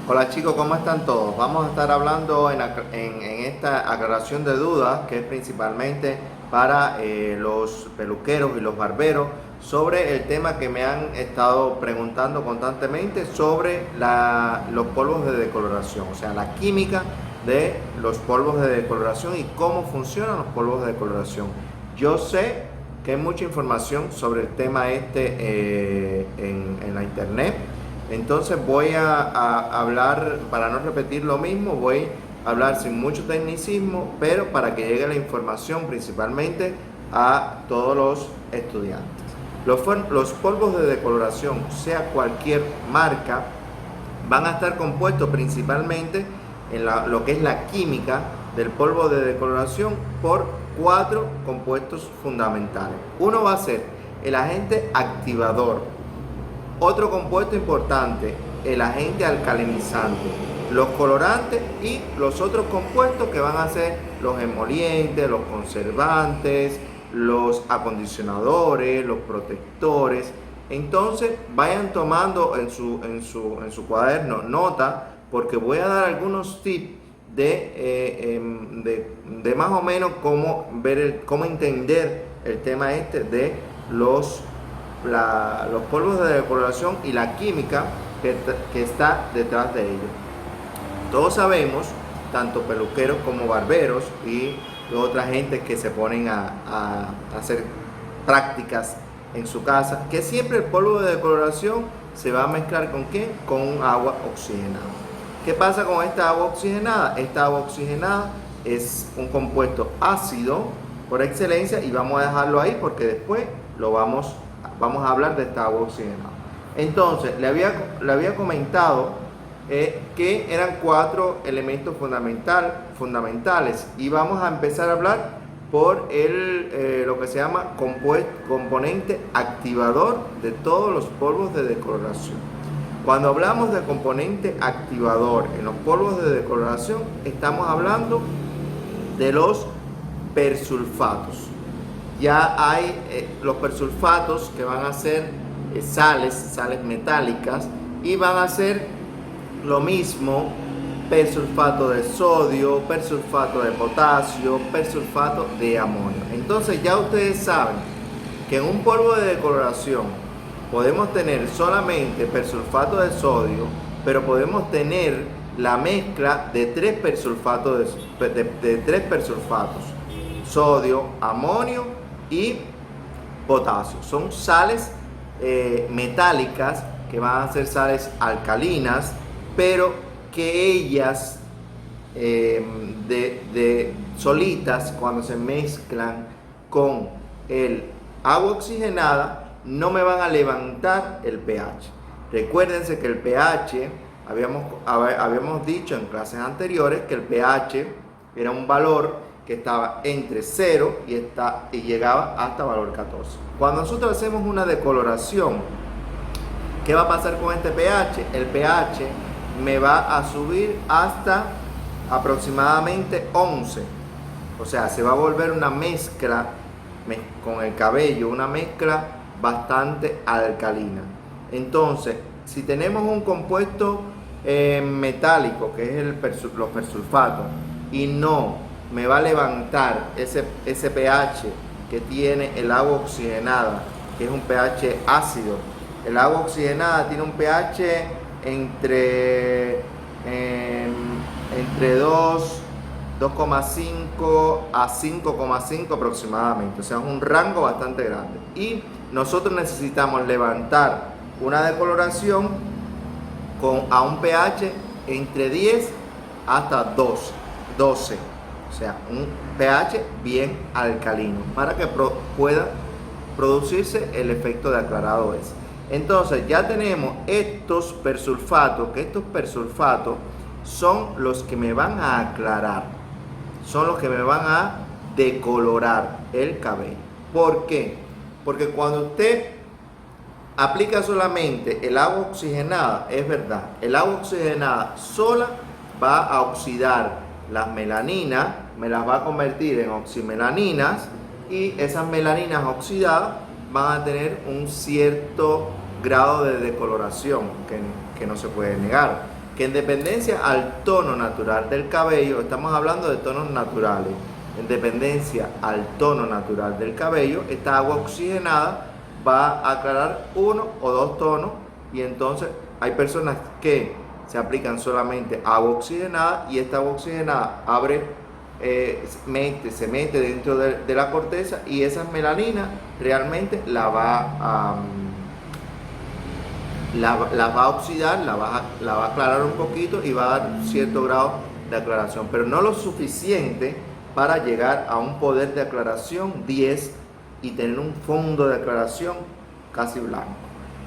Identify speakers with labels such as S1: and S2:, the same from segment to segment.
S1: Hola chicos, ¿cómo están todos? Vamos a estar hablando en esta aclaración de dudas, que es principalmente para los peluqueros y los barberos, sobre el tema que me han estado preguntando constantemente sobre los polvos de decoloración, o sea, la química de los polvos de decoloración y cómo funcionan los polvos de decoloración. Yo sé que hay mucha información sobre el tema en la internet. Entonces voy a hablar, para no repetir lo mismo, voy a hablar sin mucho tecnicismo, pero para que llegue la información principalmente a todos los estudiantes. Los polvos de decoloración, sea cualquier marca, van a estar compuestos principalmente en lo que es la química del polvo de decoloración por 4 compuestos fundamentales. Uno va a ser el agente activador. Otro compuesto importante, el agente alcalinizante, los colorantes y los otros compuestos que van a ser los emolientes, los conservantes, los acondicionadores, los protectores. Entonces vayan tomando en su cuaderno nota, porque voy a dar algunos tips de más o menos cómo entender el tema de los polvos de decoloración y la química que está detrás de ellos. Todos sabemos, tanto peluqueros como barberos y otra gente que se ponen a hacer prácticas en su casa, que siempre el polvo de decoloración se va a mezclar ¿con qué? Con agua oxigenada. ¿Qué pasa con esta agua oxigenada? Esta agua oxigenada es un compuesto ácido por excelencia y vamos a dejarlo ahí porque después vamos a hablar de esta agua oxigenada. Entonces, le había comentado que eran 4 elementos fundamentales y vamos a empezar a hablar por lo que se llama componente activador de todos los polvos de decoloración. Cuando hablamos de componente activador en los polvos de decoloración, estamos hablando de los persulfatos. Ya hay los persulfatos que van a ser sales metálicas, y van a ser lo mismo: persulfato de sodio, persulfato de potasio, persulfato de amonio. Entonces ya ustedes saben que en un polvo de decoloración podemos tener solamente persulfato de sodio, pero podemos tener la mezcla de 3 persulfatos, sodio, amonio y potasio. Son sales metálicas que van a ser sales alcalinas, pero que ellas solitas, cuando se mezclan con el agua oxigenada, no me van a levantar el pH. Recuérdense que el pH, habíamos dicho en clases anteriores que el pH era un valor que estaba entre 0 y llegaba hasta valor 14. Cuando nosotros hacemos una decoloración, ¿qué va a pasar con este pH? El pH me va a subir hasta aproximadamente 11. O sea, se va a volver una mezcla con el cabello, una mezcla bastante alcalina. Entonces, si tenemos un compuesto metálico, que es los persulfatos, y no me va a levantar ese pH que tiene el agua oxigenada, que es un pH ácido. El agua oxigenada tiene un pH entre 2,5 a 5,5 aproximadamente. O sea, es un rango bastante grande. Y nosotros necesitamos levantar una decoloración a un pH entre 10 hasta 12. O sea, un pH bien alcalino para que pueda producirse el efecto de aclarado ese. Entonces ya tenemos estos persulfatos, que estos persulfatos son los que me van a aclarar, son los que me van a decolorar el cabello. ¿Por qué? Porque cuando usted aplica solamente el agua oxigenada, es verdad, el agua oxigenada sola va a oxidar las melaninas, me las va a convertir en oximelaninas, y esas melaninas oxidadas van a tener un cierto grado de decoloración que no se puede negar. que en dependencia al tono natural del cabello, estamos hablando de tonos naturales, en dependencia al tono natural del cabello, esta agua oxigenada va a aclarar 1 o 2 tonos, y entonces hay personas que se aplican solamente agua oxigenada, y esta agua oxigenada se mete dentro de la corteza, y esa melanina realmente la va a oxidar, la va a aclarar un poquito y va a dar cierto grado de aclaración, pero no lo suficiente para llegar a un poder de aclaración 10 y tener un fondo de aclaración casi blanco.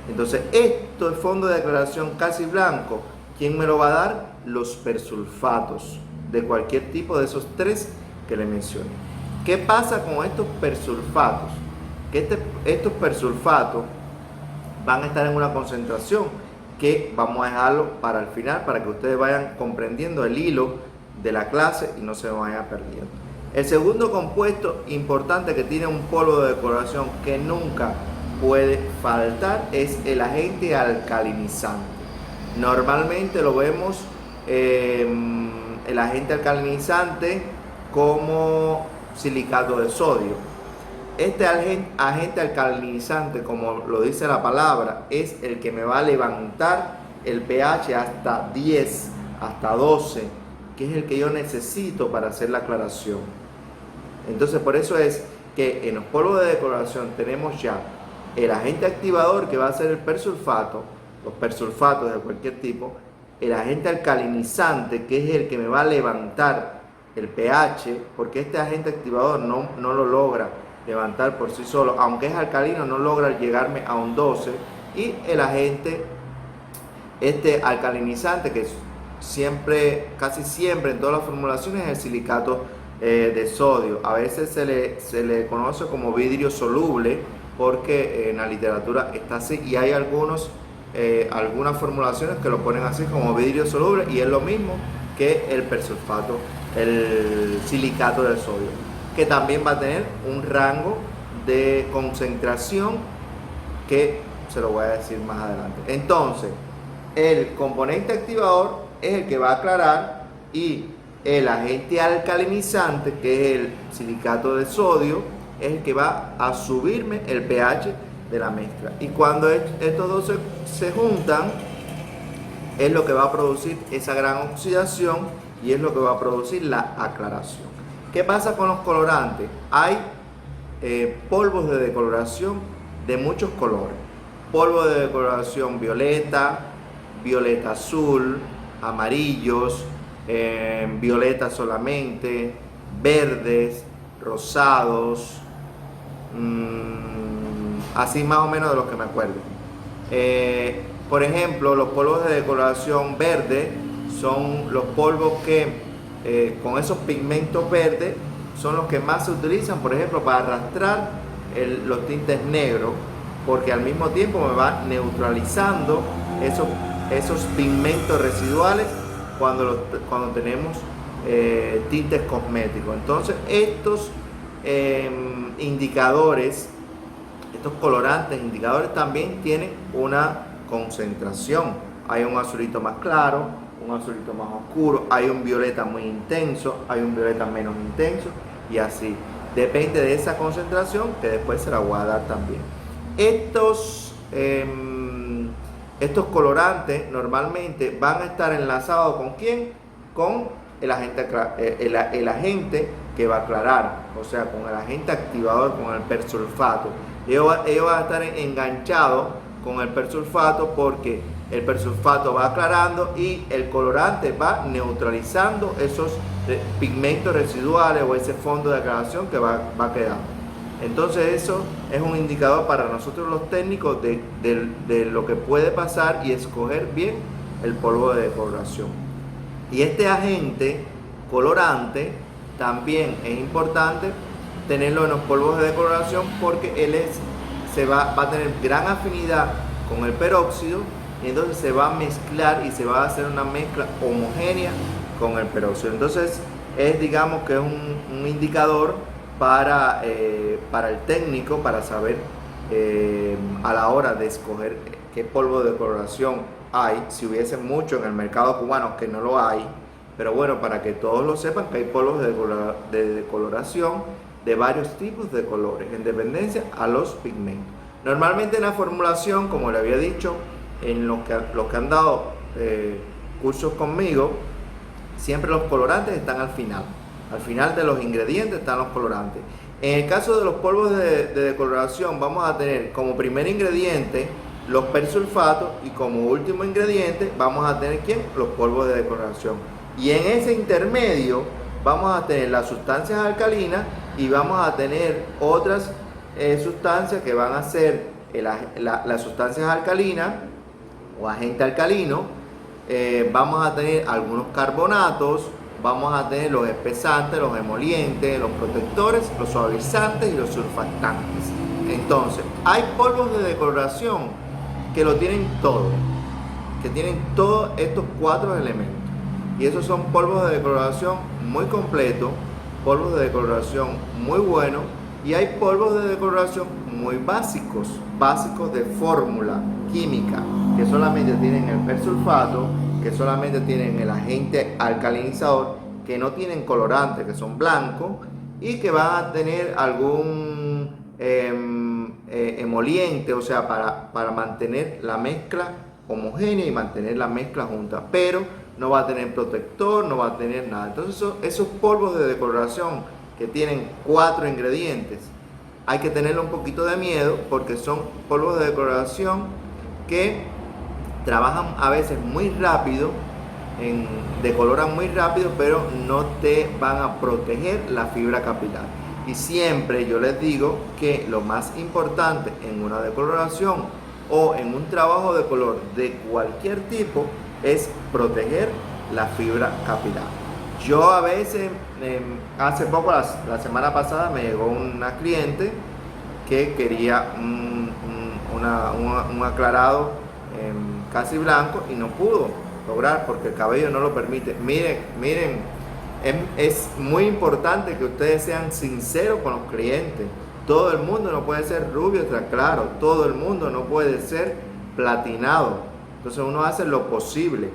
S1: Entonces, esto es fondo de aclaración casi blanco. ¿Quién me lo va a dar? Los persulfatos de cualquier tipo de esos 3 que le mencioné. ¿Qué pasa con estos persulfatos? Que estos persulfatos van a estar en una concentración que vamos a dejarlo para el final, para que ustedes vayan comprendiendo el hilo de la clase y no se vayan perdiendo. El segundo compuesto importante que tiene un polvo de decoloración que nunca puede faltar es el agente alcalinizante. Normalmente lo vemos el agente alcalinizante como silicato de sodio. Este agente alcalinizante, como lo dice la palabra, es el que me va a levantar el pH hasta 10, hasta 12, que es el que yo necesito para hacer la aclaración. Entonces, por eso es que en los polvos de decoloración tenemos ya el agente activador, que va a ser el persulfato, los persulfatos de cualquier tipo, el agente alcalinizante, que es el que me va a levantar el pH, porque este agente activador no lo logra levantar por sí solo, aunque es alcalino, no logra llegarme a un 12, y el agente alcalinizante, que casi siempre en todas las formulaciones, es el silicato de sodio. A veces se le conoce como vidrio soluble, porque en la literatura está así, y hay algunas formulaciones que lo ponen así como vidrio soluble, y es lo mismo que el persulfato, el silicato de sodio, que también va a tener un rango de concentración que se lo voy a decir más adelante. Entonces, el componente activador es el que va a aclarar, y el agente alcalinizante, que es el silicato de sodio, es el que va a subirme el pH de la mezcla. Y cuando estos dos se juntan, es lo que va a producir esa gran oxidación, y es lo que va a producir la aclaración. ¿Qué pasa con los colorantes? Hay polvos de decoloración de muchos colores. Polvo de decoloración violeta, violeta azul, amarillos, violeta solamente, verdes, rosados, así más o menos de los que me acuerdo. Por ejemplo, los polvos de decoloración verde son los polvos que con esos pigmentos verdes son los que más se utilizan, por ejemplo, para arrastrar los tintes negros, porque al mismo tiempo me va neutralizando esos pigmentos residuales cuando tenemos tintes cosméticos. Entonces, estos indicadores, estos colorantes indicadores, también tienen una concentración. Hay un azulito más claro, un azulito más oscuro, hay un violeta muy intenso, hay un violeta menos intenso, y así depende de esa concentración, que después se la voy a dar también. Estos colorantes normalmente van a estar enlazados ¿con quién? Con el agente que va a aclarar, o sea, con el agente activador, con el persulfato. Ellos van a estar enganchados con el persulfato, porque el persulfato va aclarando y el colorante va neutralizando esos pigmentos residuales o ese fondo de aclaración que va quedando. Entonces, eso es un indicador para nosotros los técnicos de lo que puede pasar y escoger bien el polvo de decoloración. Y este agente colorante también es importante tenerlo en los polvos de decoloración, porque él va a tener gran afinidad con el peróxido, y entonces se va a mezclar y se va a hacer una mezcla homogénea con el peróxido. Entonces digamos que es un indicador para el técnico, para saber a la hora de escoger qué polvo de decoloración hay, si hubiese mucho en el mercado cubano, que no lo hay, pero bueno, para que todos lo sepan, que hay polvos de decoloración de varios tipos de colores, en dependencia a los pigmentos. Normalmente en la formulación, como le había dicho, en los que han dado cursos conmigo, siempre los colorantes están al final. Al final de los ingredientes están los colorantes. En el caso de los polvos de decoloración, vamos a tener como primer ingrediente los persulfatos y como último ingrediente vamos a tener ¿quién? Los polvos de decoloración. Y en ese intermedio vamos a tener las sustancias alcalinas y vamos a tener otras sustancias que van a ser las sustancias alcalinas o agente alcalino. Vamos a tener algunos carbonatos, vamos a tener los espesantes, los emolientes, los protectores, los suavizantes y los surfactantes. Entonces, hay polvos de decoloración que lo tienen todo, que tienen todos estos 4 elementos. Y esos son polvos de decoloración muy completos, polvos de decoloración muy buenos, y hay polvos de decoloración muy básicos de fórmula química, que solamente tienen el persulfato, que solamente tienen el agente alcalinizador, que no tienen colorante, que son blancos, y que van a tener algún emoliente, o sea, para mantener la mezcla homogénea y mantener la mezcla junta, pero no va a tener protector, no va a tener nada. Entonces esos polvos de decoloración que tienen 4 ingredientes, hay que tenerle un poquito de miedo porque son polvos de decoloración que trabajan a veces muy rápido, decoloran muy rápido, pero no te van a proteger la fibra capilar. Y siempre yo les digo que lo más importante en una decoloración o en un trabajo de color de cualquier tipo es proteger la fibra capilar. Yo a veces, hace poco, la semana pasada, me llegó una cliente que quería un aclarado casi blanco y no pudo lograr porque el cabello no lo permite. Miren, es muy importante que ustedes sean sinceros con los clientes. Todo el mundo no puede ser rubio, está claro. Todo el mundo no puede ser platinado. Entonces uno hace lo posible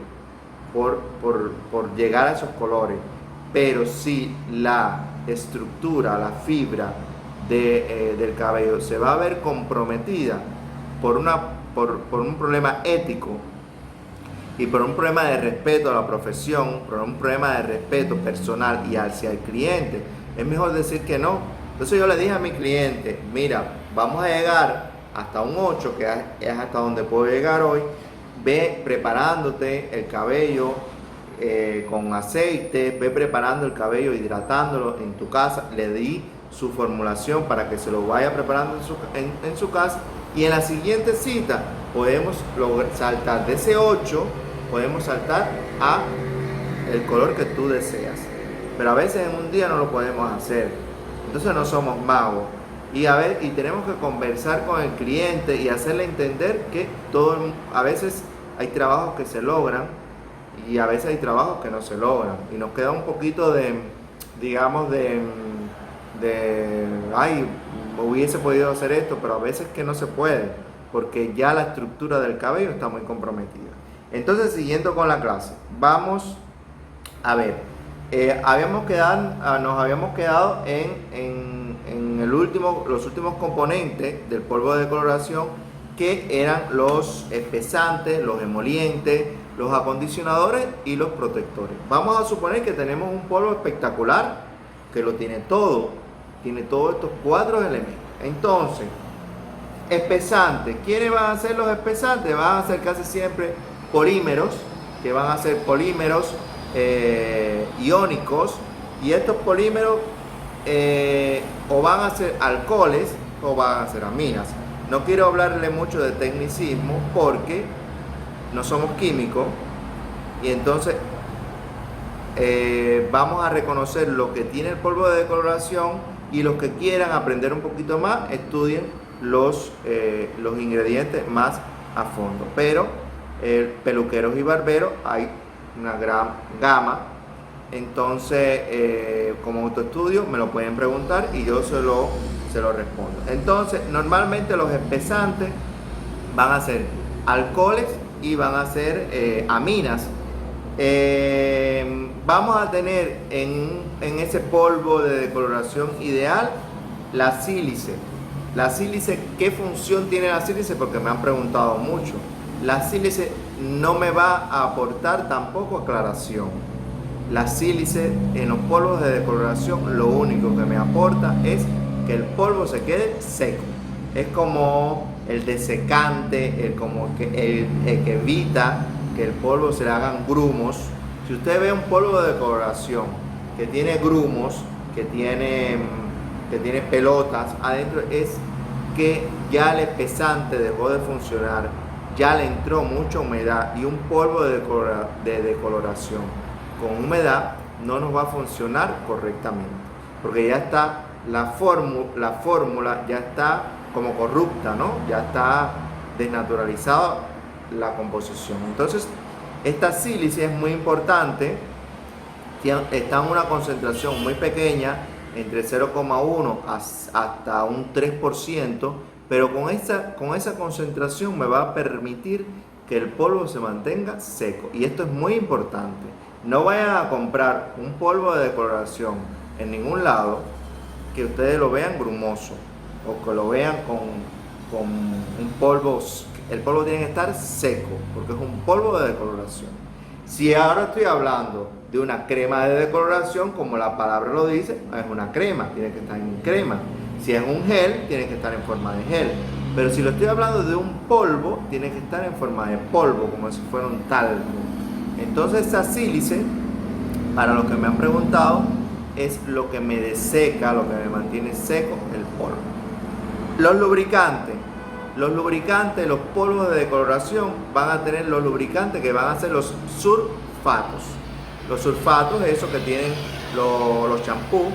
S1: por llegar a esos colores. Pero si la estructura, la fibra del cabello se va a ver comprometida por un problema ético y por un problema de respeto a la profesión, por un problema de respeto personal y hacia el cliente, es mejor decir que no. Entonces yo le dije a mi cliente, mira, vamos a llegar hasta un 8, que es hasta donde puedo llegar hoy. Ve preparándote el cabello con aceite, ve preparando el cabello, hidratándolo en tu casa. Le di su formulación para que se lo vaya preparando en su casa, y en la siguiente cita podemos saltar de ese 8, podemos saltar a el color que tú deseas, pero a veces en un día no lo podemos hacer. Entonces no somos magos, y tenemos que conversar con el cliente y hacerle entender que a veces hay trabajos que se logran y a veces hay trabajos que no se logran, y nos queda un poquito ay, hubiese podido hacer esto, pero a veces que no se puede porque ya la estructura del cabello está muy comprometida. Entonces, siguiendo con la clase, vamos a ver, nos habíamos quedado en los últimos componentes del polvo de decoloración, que eran los espesantes, los emolientes, los acondicionadores y los protectores. Vamos a suponer que tenemos un polvo espectacular que lo tiene todos estos 4 elementos. Entonces, espesantes, ¿quiénes van a ser los espesantes? Van a ser casi siempre polímeros, que van a ser polímeros iónicos, y estos polímeros o van a ser alcoholes o van a ser aminas. No quiero hablarle mucho de tecnicismo porque no somos químicos, y entonces vamos a reconocer lo que tiene el polvo de decoloración, y los que quieran aprender un poquito más, estudien los ingredientes más a fondo. Pero peluqueros y barberos hay una gran gama. Entonces, como autoestudio me lo pueden preguntar y yo se lo respondo. Entonces, normalmente los espesantes van a ser alcoholes y van a ser aminas. Vamos a tener en ese polvo de decoloración ideal la sílice. La sílice, ¿qué función tiene la sílice? Porque me han preguntado mucho. La sílice no me va a aportar tampoco aclaración. La sílice en los polvos de decoloración lo único que me aporta es que el polvo se quede seco. Es como el desecante, el que evita que el polvo se le hagan grumos. Si usted ve un polvo de decoloración que tiene grumos, que tiene pelotas adentro, es que ya el espesante dejó de funcionar, ya le entró mucha humedad, y un polvo de decoloración con humedad no nos va a funcionar correctamente, porque ya está la fórmula ya está como corrupta, ¿no? Ya está desnaturalizada la composición. Entonces, esta sílice es muy importante, está en una concentración muy pequeña, entre 0,1 hasta un 3%, pero con esa concentración me va a permitir que el polvo se mantenga seco. Y esto es muy importante. No vayan a comprar un polvo de decoloración en ningún lado que ustedes lo vean grumoso o que lo vean con un polvo. El polvo tiene que estar seco porque es un polvo de decoloración. Si ahora estoy hablando de una crema de decoloración, como la palabra lo dice, es una crema, tiene que estar en crema. Si es un gel, tiene que estar en forma de gel. Pero si lo estoy hablando de un polvo, tiene que estar en forma de polvo, como si fuera un talco. Entonces esa sílice, para los que me han preguntado, es lo que me deseca, lo que me mantiene seco el polvo. Los lubricantes, los polvos de decoloración van a tener los lubricantes que van a ser los sulfatos. Los sulfatos, esos que tienen los champús,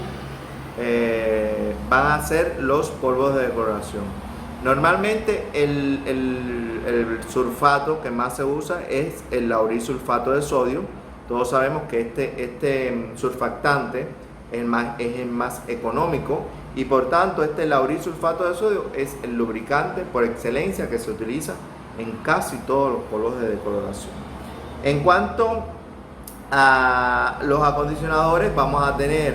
S1: van a ser los polvos de decoloración. Normalmente el sulfato que más se usa es el laurisulfato de sodio. Todos sabemos que este surfactante es el más económico, y por tanto este laurisulfato de sodio es el lubricante por excelencia que se utiliza en casi todos los polvos de decoloración. En cuanto a los acondicionadores, vamos a tener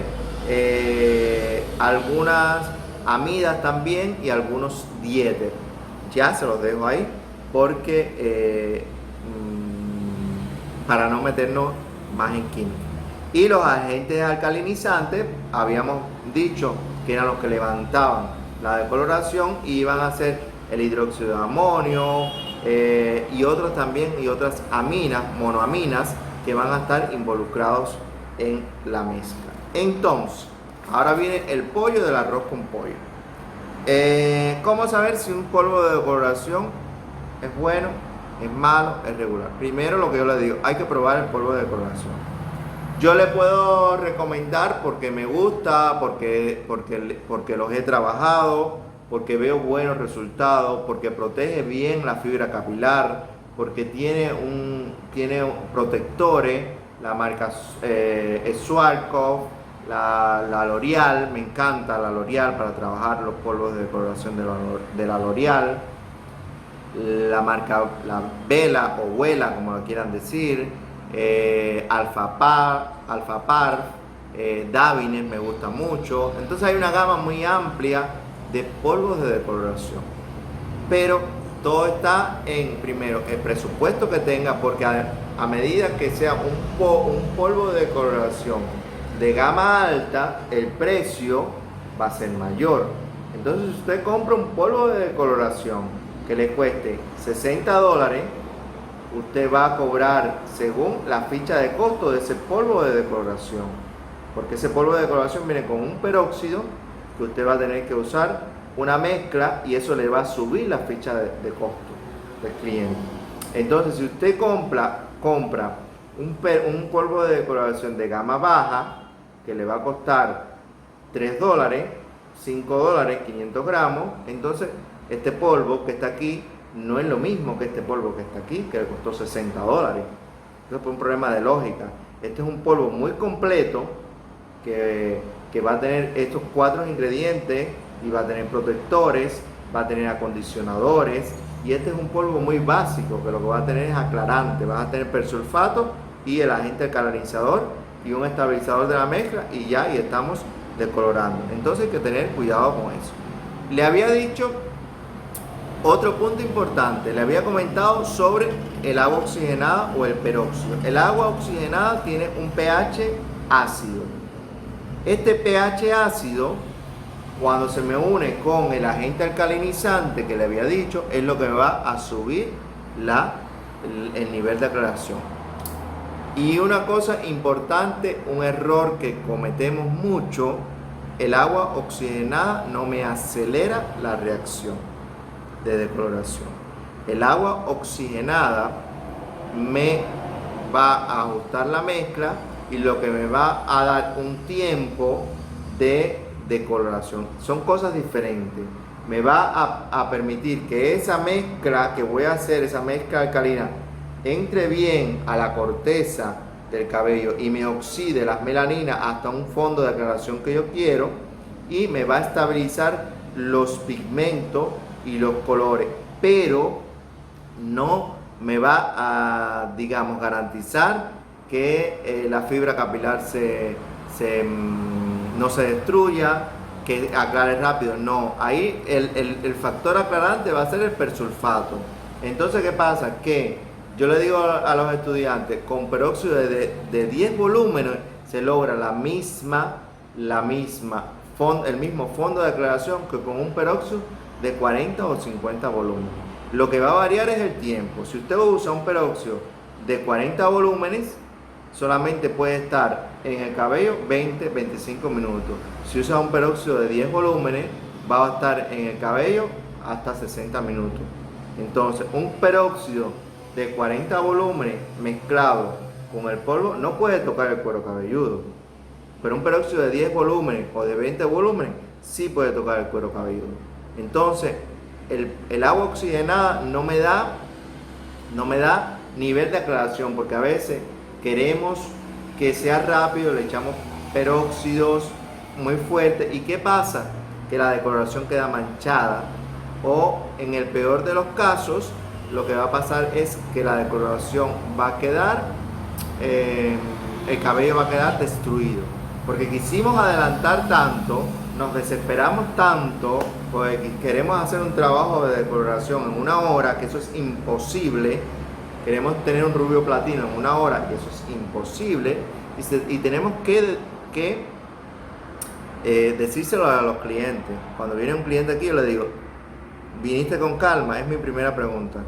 S1: algunas amidas también y algunos diéter. Ya se los dejo ahí porque para no meternos más en química. Y los agentes alcalinizantes, habíamos dicho que eran los que levantaban la decoloración y iban a ser el hidróxido de amonio y otros también, y otras aminas, monoaminas, que van a estar involucrados en la mezcla. Entonces, ahora viene el pollo del arroz con pollo. ¿Cómo saber si un polvo de decoloración es bueno, es malo, es regular? Primero, lo que yo les digo, hay que probar el polvo de decoloración. Yo le puedo recomendar porque me gusta, porque los he trabajado, porque veo buenos resultados, porque protege bien la fibra capilar, porque tiene protectores, la marca Schwarzkopf, la L'Oreal, me encanta la L'Oreal para trabajar los polvos de decoloración de la L'Oreal, la marca la Vela o Huela, como lo quieran decir, Alphapar, Davines me gusta mucho. Entonces hay una gama muy amplia de polvos de decoloración, pero todo está en, primero, el presupuesto que tenga, porque a medida que sea un polvo de decoloración de gama alta, el precio va a ser mayor. Entonces, si usted compra un polvo de decoloración que le cueste $60, usted va a cobrar según la ficha de costo de ese polvo de decoloración, porque ese polvo de decoloración viene con un peróxido que usted va a tener que usar una mezcla, y eso le va a subir la ficha de costo del cliente. Entonces, si usted compra un polvo de decoloración de gama baja que le va a costar $3, $5, 500 gramos, entonces este polvo que está aquí no es lo mismo que este polvo que está aquí, que le costó $60. Eso es un problema de lógica. Este es un polvo muy completo que va a tener estos 4 ingredientes, y va a tener protectores, va a tener acondicionadores, Y este es un polvo muy básico, que lo que va a tener es aclarante, vas a tener persulfato y el agente alcalinizador y un estabilizador de la mezcla y ya, y estamos decolorando. Entonces hay que tener cuidado con eso. Le había dicho otro punto importante, le había comentado sobre el agua oxigenada o el peróxido. El agua oxigenada tiene un pH ácido. Este pH ácido, cuando se me une con el agente alcalinizante que le había dicho, es lo que me va a subir el nivel de aclaración. Y una cosa importante, un error que cometemos mucho, el agua oxigenada no me acelera la reacción de decoloración. El agua oxigenada me va a ajustar la mezcla y lo que me va a dar un tiempo de decoloración. Son cosas diferentes. Me va a permitir que esa mezcla que voy a hacer, esa mezcla alcalina, entre bien a la corteza del cabello y me oxide las melaninas hasta un fondo de aclaración que yo quiero, y me va a estabilizar los pigmentos y los colores, pero no me va a, digamos, garantizar que la fibra capilar no se destruya, que aclare rápido. No, ahí el factor aclarante va a ser el persulfato. Entonces, ¿qué pasa? Que yo le digo a los estudiantes, con peróxido de 10 volúmenes se logra el mismo fondo de aclaración que con un peróxido de 40 o 50 volúmenes. Lo que va a variar es el tiempo. Si usted usa un peróxido de 40 volúmenes, solamente puede estar en el cabello 20-25 minutos. Si usa un peróxido de 10 volúmenes, va a estar en el cabello hasta 60 minutos. Entonces, un peróxido de 40 volúmenes mezclado con el polvo no puede tocar el cuero cabelludo, pero un peróxido de 10 volúmenes o de 20 volúmenes sí puede tocar el cuero cabelludo. Entonces, el agua oxigenada no me da nivel de aclaración, porque a veces queremos que sea rápido, le echamos peróxidos muy fuertes, y ¿qué pasa? Que la decoloración queda manchada, o en el peor de los casos lo que va a pasar es que la decoloración va a quedar, el cabello va a quedar destruido, porque quisimos adelantar tanto, nos desesperamos tanto, porque queremos hacer un trabajo de decoloración en 1 hora, que eso es imposible. Queremos tener un rubio platino en 1 hora, que eso es imposible, y tenemos que decírselo a los clientes. Cuando viene un cliente aquí, yo le digo, ¿viniste con calma? Es mi primera pregunta.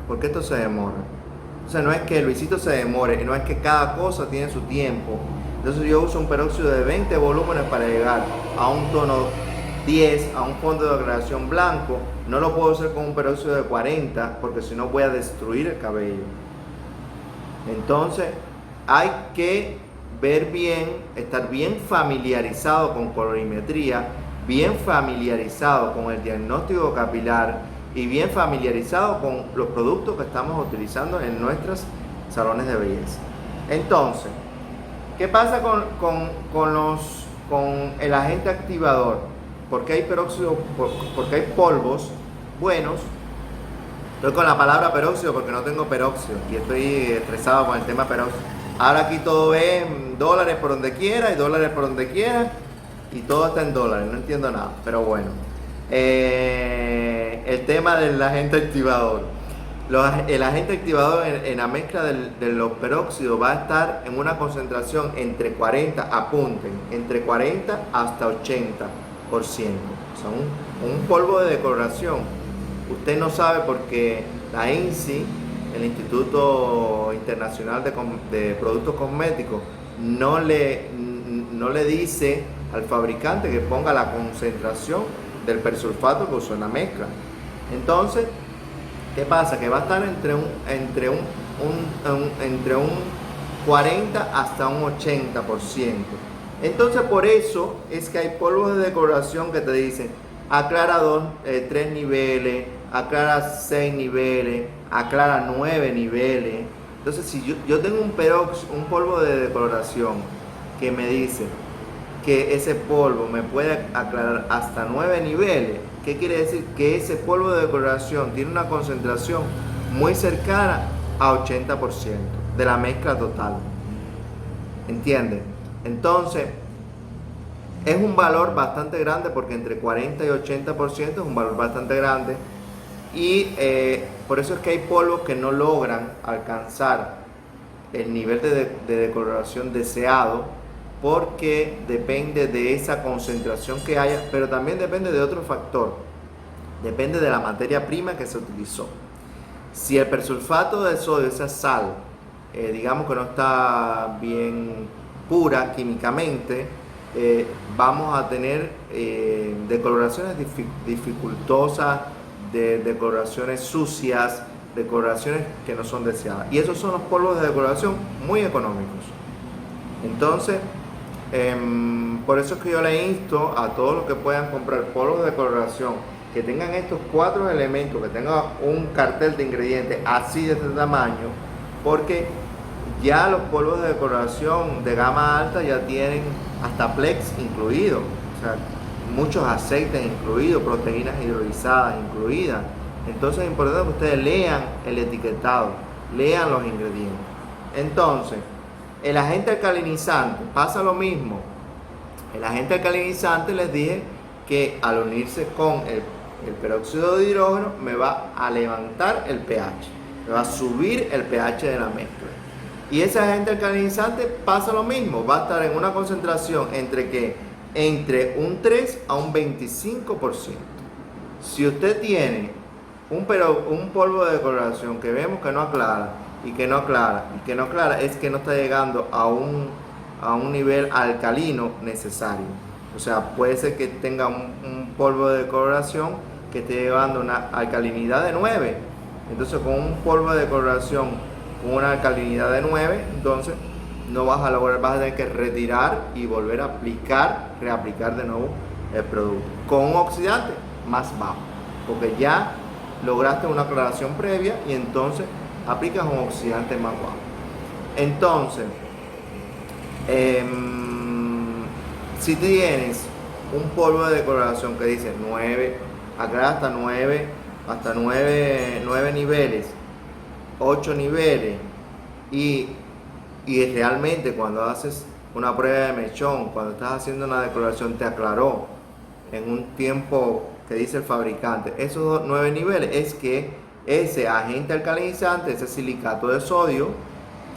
S1: ¿Por qué esto se demora? O sea, no es que Luisito se demore, no es que cada cosa tiene su tiempo. Entonces yo uso un peróxido de 20 volúmenes para llegar a un tono 10, a un fondo de aclaración blanco. No lo puedo hacer con un peróxido de 40, porque si no voy a destruir el cabello. Entonces hay que ver bien, estar bien familiarizado con colorimetría, bien familiarizado con el diagnóstico capilar y bien familiarizado con los productos que estamos utilizando en nuestros salones de belleza. Entonces, ¿qué pasa con el agente activador? ¿Por qué hay peróxido? ¿Por qué hay polvos buenos? Estoy con la palabra peróxido porque no tengo peróxido y estoy estresado con el tema peróxido. Ahora aquí todo es dólares por donde quiera y dólares por donde quiera y todo está en dólares, no entiendo nada, pero bueno. El tema del agente activador. El agente activador en la mezcla de los peróxidos va a estar en una concentración entre 40, apunten, entre 40 hasta 80%. O sea, un polvo de decoloración. Usted no sabe porque la INSI, el Instituto Internacional de Productos Cosméticos, no le dice al fabricante que ponga la concentración del persulfato que usó en la mezcla. Entonces, ¿qué pasa? Que va a estar entre un 40 hasta un 80%. Entonces, por eso es que hay polvos de decoloración que te dicen aclara 3 niveles, aclara 6 niveles, aclara 9 niveles. Entonces, si yo tengo un polvo de decoloración que me dice que ese polvo me puede aclarar hasta 9 niveles, ¿Qué quiere decir? Que ese polvo de decoración tiene una concentración muy cercana a 80% de la mezcla total. ¿Entienden? Entonces, es un valor bastante grande, porque entre 40 y 80% es un valor bastante grande. Y por eso es que hay polvos que no logran alcanzar el nivel de decoloración deseado, porque depende de esa concentración que haya, pero también depende de otro factor. Depende de la materia prima que se utilizó. Si el persulfato de sodio, esa sal, digamos que no está bien pura químicamente, vamos a tener decoloraciones dificultosas, decoloraciones sucias, decoloraciones que no son deseadas. Y esos son los polvos de decoloración muy económicos. Entonces, por eso es que yo le insto a todos los que puedan comprar polvos de decoloración que tengan estos 4 elementos, que tengan un cartel de ingredientes así de este tamaño, porque ya los polvos de decoración de gama alta ya tienen hasta Plex incluido, o sea, muchos aceites incluidos, proteínas hidrolizadas incluidas. Entonces es importante que ustedes lean el etiquetado, lean los ingredientes. Entonces, el agente alcalinizante pasa lo mismo. El agente alcalinizante, les dije que al unirse con el peróxido de hidrógeno me va a levantar el pH, me va a subir el pH de la mezcla. Y ese agente alcalinizante pasa lo mismo, va a estar en una concentración entre un 3 a un 25%. Si usted tiene un polvo de decoloración que vemos que no aclara, es que no está llegando a un nivel alcalino necesario. O sea, puede ser que tenga un polvo de decoloración que esté llevando una alcalinidad de 9. Entonces, con un polvo de decoloración con una alcalinidad de 9, entonces no vas a lograr, vas a tener que retirar y volver a reaplicar de nuevo el producto con un oxidante más bajo, porque ya lograste una aclaración previa y entonces aplicas un oxidante más bajo. Entonces, si tienes un polvo de decoloración que dice 9, aclara hasta 9 niveles, 8 niveles, y realmente cuando haces una prueba de mechón, cuando estás haciendo una decoloración, te aclaró en un tiempo que dice el fabricante esos 9 niveles, es que ese agente alcalinizante, ese silicato de sodio,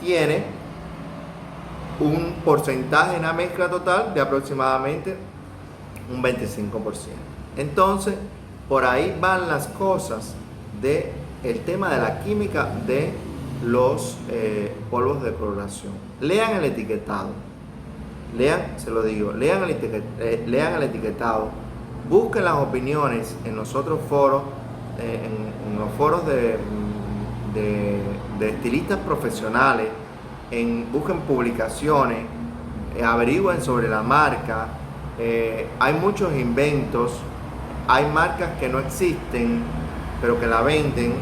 S1: tiene un porcentaje en la mezcla total de aproximadamente un 25%. Entonces, por ahí van las cosas del tema de la química de los polvos de decoloración. Lean el etiquetado, lean el etiquetado, busquen las opiniones en los otros foros, en los foros de estilistas profesionales, busquen publicaciones, averigüen sobre la marca. Hay muchos inventos, hay marcas que no existen pero que la venden,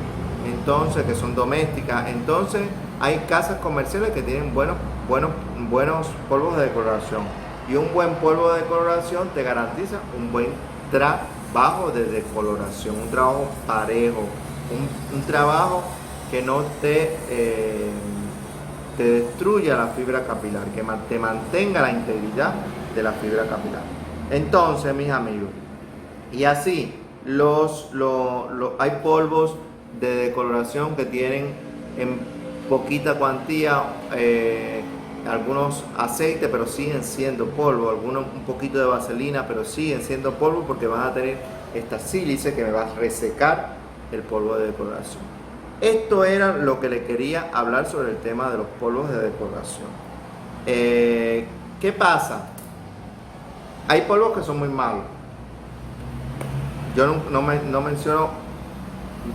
S1: entonces, que son domésticas. Entonces hay casas comerciales que tienen buenos polvos de decoloración, y un buen polvo de decoloración te garantiza un buen trabajo de decoloración, un trabajo parejo, un trabajo que no te destruya la fibra capilar, que te mantenga la integridad de la fibra capilar. Entonces, mis amigos, y así hay polvos de decoloración que tienen en poquita cuantía algunos aceites, pero siguen siendo polvo, algunos un poquito de vaselina, pero siguen siendo polvo, porque van a tener esta sílice que me va a resecar el polvo de decoloración. Esto era lo que le quería hablar sobre el tema de los polvos de decoloración. ¿Qué pasa? Hay polvos que son muy malos. Yo no menciono,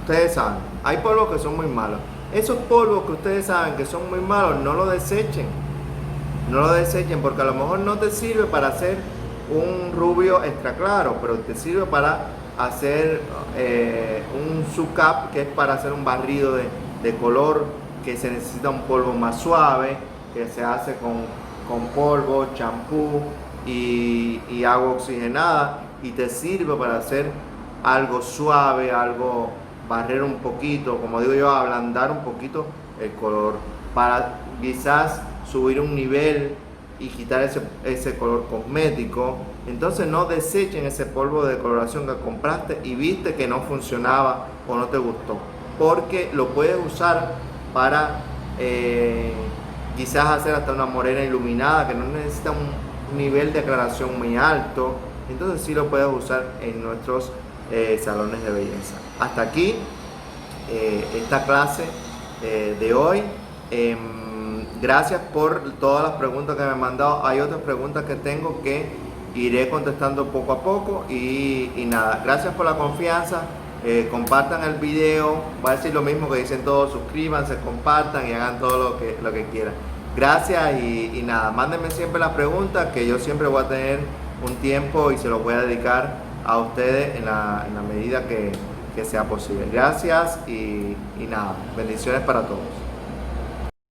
S1: ustedes saben, hay polvos que son muy malos. Esos polvos que ustedes saben que son muy malos, no lo desechen. No lo desechen, porque a lo mejor no te sirve para hacer un rubio extra claro, pero te sirve para hacer un sucap, que es para hacer un barrido de color, que se necesita un polvo más suave, que se hace con polvo, champú y agua oxigenada, y te sirve para hacer algo suave, algo barrer un poquito, como digo yo, ablandar un poquito el color para quizás subir un nivel y quitar ese color cosmético. Entonces no desechen ese polvo de coloración que compraste y viste que no funcionaba o no te gustó, porque lo puedes usar para quizás hacer hasta una morena iluminada que no necesita un nivel de aclaración muy alto. Entonces sí lo puedes usar en nuestros salones de belleza. Hasta aquí esta clase de hoy. Gracias por todas las preguntas que me han mandado. Hay otras preguntas que tengo que iré contestando poco a poco y nada, gracias por la confianza. Compartan el video, voy a decir lo mismo que dicen todos: suscríbanse, compartan y hagan todo lo que quieran. Gracias y nada, mándenme siempre las preguntas, que yo siempre voy a tener un tiempo y se los voy a dedicar a ustedes en la medida que sea posible. Gracias y nada, bendiciones para todos.